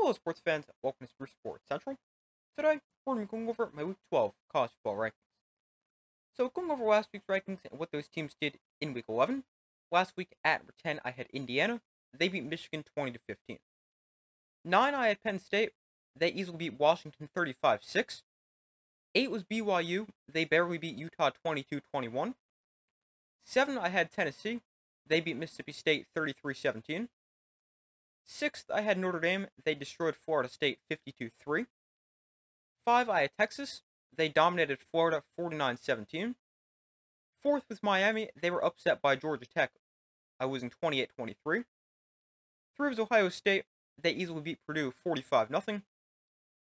Hello, sports fans. Welcome to Spruce Sports Central. Today, we're going to be going over my Week 12 college football rankings. So, going over last week's rankings and what those teams did in Week 11. Last week at number 10, I had Indiana. They beat Michigan 20-15. 9, I had Penn State. They easily beat Washington 35-6. 8 was BYU. They barely beat Utah 22-21. 7, I had Tennessee. They beat Mississippi State 33-17. 6th, I had Notre Dame. They destroyed Florida State 52-3. 5, I had Texas. They dominated Florida 49-17. 4th was Miami. They were upset by Georgia Tech, losing 28-23. 3 was Ohio State. They easily beat Purdue 45-0.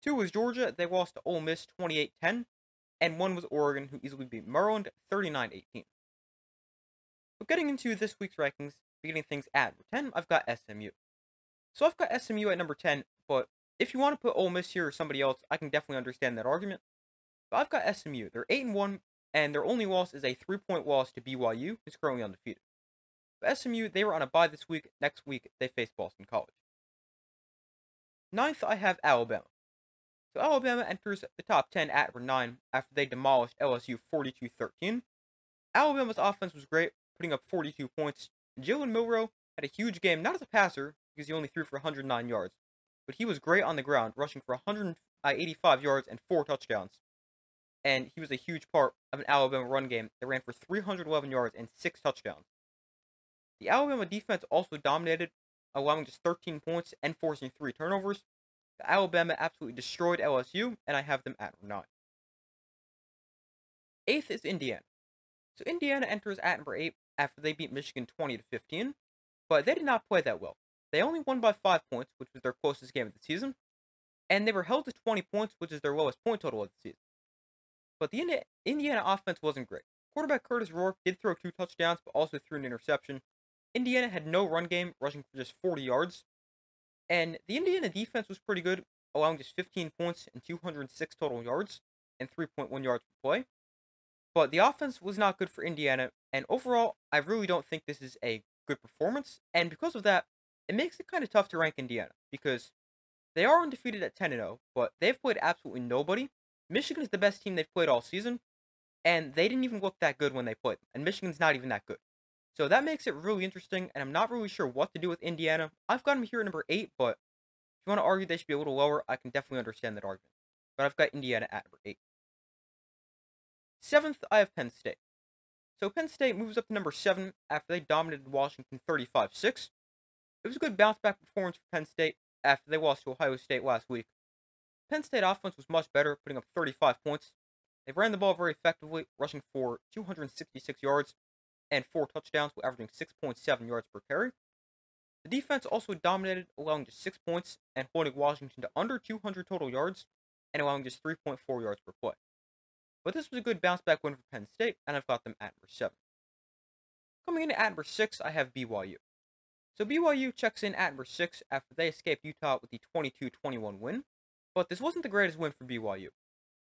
2 was Georgia. They lost to Ole Miss 28-10. And 1 was Oregon, who easily beat Maryland 39-18. But getting into this week's rankings, beginning things at number 10, I've got SMU. So I've got SMU at number 10, but if you want to put Ole Miss here or somebody else, I can definitely understand that argument. But I've got SMU. They're 8-1, and their only loss is a 3-point loss to BYU, who's currently undefeated. But SMU, they were on a bye this week. Next week, they face Boston College. 9th, I have Alabama. So Alabama enters the top 10 at number 9 after they demolished LSU 42-13. Alabama's offense was great, putting up 42 points. Jalen Milroe had a huge game, not as a passer, because he only threw for 109 yards. But he was great on the ground, rushing for 185 yards and 4 touchdowns. And he was a huge part of an Alabama run game that ran for 311 yards and 6 touchdowns. The Alabama defense also dominated, allowing just 13 points and forcing 3 turnovers. The Alabama absolutely destroyed LSU, and I have them at number 9. 8th is Indiana. So Indiana enters at number 8 after they beat Michigan 20-15, but they did not play that well. They only won by 5 points, which was their closest game of the season, and they were held to 20 points, which is their lowest point total of the season. But the Indiana offense wasn't great. Quarterback Curtis Rourke did throw 2 touchdowns, but also threw an interception. Indiana had no run game, rushing for just 40 yards. And the Indiana defense was pretty good, allowing just 15 points and 206 total yards, and 3.1 yards per play. But the offense was not good for Indiana, and overall, I really don't think this is a good performance. And because of that, it makes it kind of tough to rank Indiana, because they are undefeated at 10-0, but they've played absolutely nobody. Michigan is the best team they've played all season, and they didn't even look that good when they played, and Michigan's not even that good. So that makes it really interesting, and I'm not really sure what to do with Indiana. I've got them here at number 8, but if you want to argue they should be a little lower, I can definitely understand that argument. But I've got Indiana at number 8. 7th, I have Penn State. So Penn State moves up to number 7 after they dominated Washington 35-6. It was a good bounce-back performance for Penn State after they lost to Ohio State last week. Penn State offense was much better, putting up 35 points. They ran the ball very effectively, rushing for 266 yards and 4 touchdowns, while averaging 6.7 yards per carry. The defense also dominated, allowing just 6 points and holding Washington to under 200 total yards and allowing just 3.4 yards per play. But this was a good bounce-back win for Penn State, and I've got them at number 7. Coming in at number 6, I have BYU. So BYU checks in at number 6 after they escaped Utah with the 22-21 win, but this wasn't the greatest win for BYU.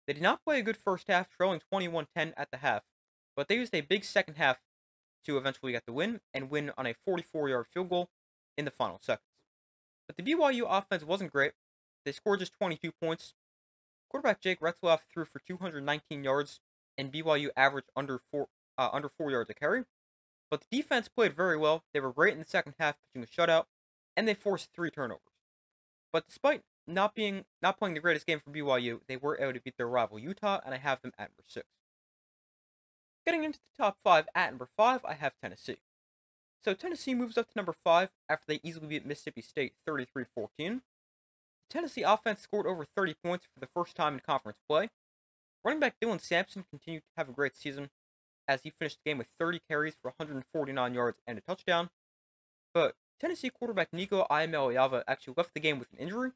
They did not play a good first half, trailing 21-10 at the half, but they used a big second half to eventually get the win and win on a 44-yard field goal in the final seconds. But the BYU offense wasn't great. They scored just 22 points. Quarterback Jake Retzlaff threw for 219 yards, and BYU averaged under 4 yards a carry. But the defense played very well. They were great in the second half, pitching a shutout, and they forced 3 turnovers. But despite not playing the greatest game for BYU, they were able to beat their rival Utah, and I have them at number 6. Getting into the top 5, at number 5, I have Tennessee. So Tennessee moves up to number 5 after they easily beat Mississippi State 33-14. The Tennessee offense scored over 30 points for the first time in conference play. Running back Dylan Sampson continued to have a great season, as he finished the game with 30 carries for 149 yards and a touchdown. But Tennessee quarterback Nico Iamaleava actually left the game with an injury.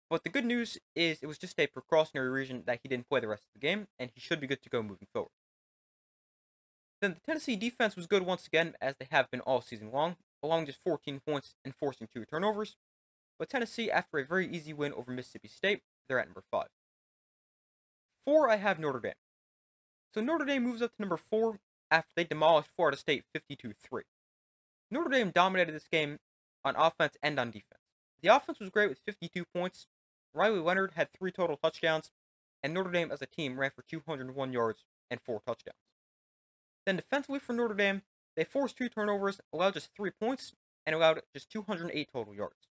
But the good news is it was just a precautionary reason that he didn't play the rest of the game, and he should be good to go moving forward. Then the Tennessee defense was good once again, as they have been all season long, allowing just 14 points and forcing 2 turnovers. But Tennessee, after a very easy win over Mississippi State, they're at number 5. 4, I have Notre Dame. So Notre Dame moves up to number 4 after they demolished Florida State 52-3. Notre Dame dominated this game on offense and on defense. The offense was great with 52 points. Riley Leonard had 3 total touchdowns, and Notre Dame as a team ran for 201 yards and 4 touchdowns. Then defensively for Notre Dame, they forced 2 turnovers, allowed just 3 points, and allowed just 208 total yards.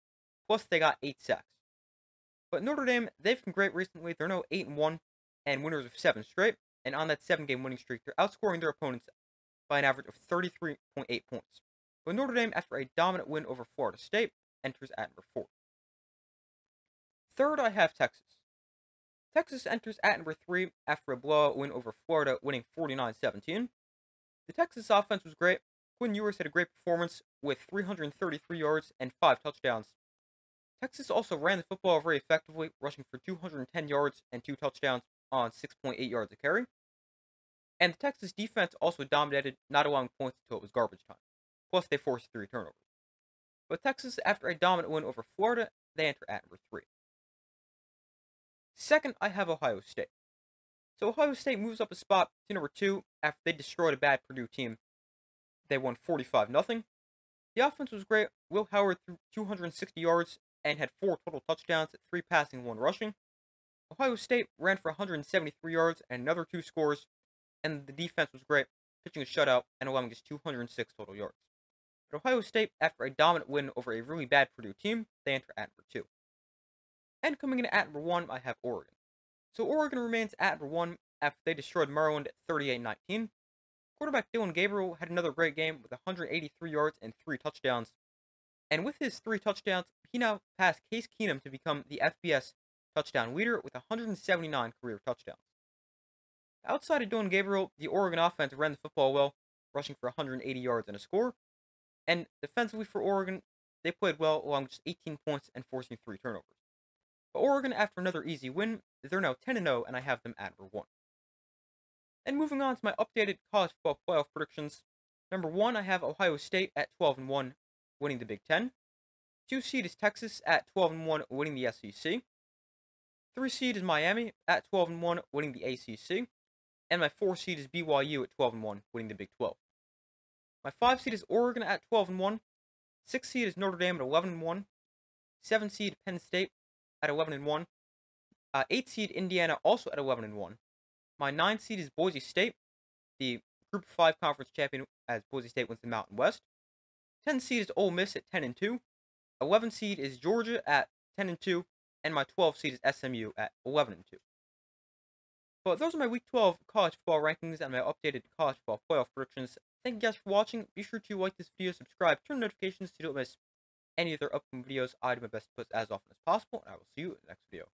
Plus, they got 8 sacks. But Notre Dame, they've been great recently. They're now 8-1 and winners of 7 straight. And on that 7-game winning streak, they're outscoring their opponents by an average of 33.8 points. But Notre Dame, after a dominant win over Florida State, enters at number 4. Third, I have Texas. Texas enters at number 3 after a blowout win over Florida, winning 49-17. The Texas offense was great. Quinn Ewers had a great performance with 333 yards and 5 touchdowns. Texas also ran the football very effectively, rushing for 210 yards and 2 touchdowns on 6.8 yards a carry. And the Texas defense also dominated, not allowing points until it was garbage time. Plus, they forced 3 turnovers. But Texas, after a dominant win over Florida, they enter at number 3. Second, I have Ohio State. So Ohio State moves up a spot to number 2 after they destroyed a bad Purdue team. They won 45-0. The offense was great. Will Howard threw 260 yards and had 4 total touchdowns, 3 passing and 1 rushing. Ohio State ran for 173 yards and another 2 scores, and the defense was great, pitching a shutout and allowing just 206 total yards. But Ohio State, after a dominant win over a really bad Purdue team, they enter at number 2. And coming in at number 1, I have Oregon. So Oregon remains at number 1 after they destroyed Maryland at 38-19. Quarterback Dylan Gabriel had another great game with 183 yards and 3 touchdowns. And with his 3 touchdowns, he now passed Case Keenum to become the FBS touchdown leader with 179 career touchdowns. Outside of Dylan Gabriel, the Oregon offense ran the football well, rushing for 180 yards and a score. And defensively for Oregon, they played well, allowing just 18 points and forcing 3 turnovers. But Oregon, after another easy win, they're now 10-0, and I have them at number 1. And moving on to my updated college football playoff predictions. Number 1, I have Ohio State at 12-1, winning the Big Ten. 2 seed is Texas at 12-1, winning the SEC. 3 seed is Miami at 12-1, winning the ACC. And my 4 seed is BYU at 12-1, winning the Big 12. My 5 seed is Oregon at 12-1. 6 seed is Notre Dame at 11-1. 7 seed Penn State at 11-1. 8 seed Indiana also at 11-1. My 9 seed is Boise State, the Group 5 conference champion, as Boise State wins the Mountain West. 10 seed is Ole Miss at 10-2. 11 seed is Georgia at 10-2, and my 12 seed is SMU at 11-2. But those are my Week 12 college football rankings and my updated college football playoff predictions. Thank you guys for watching. Be sure to like this video, subscribe, turn notifications so you don't miss any of their upcoming videos. I do my best to post as often as possible, and I will see you in the next video.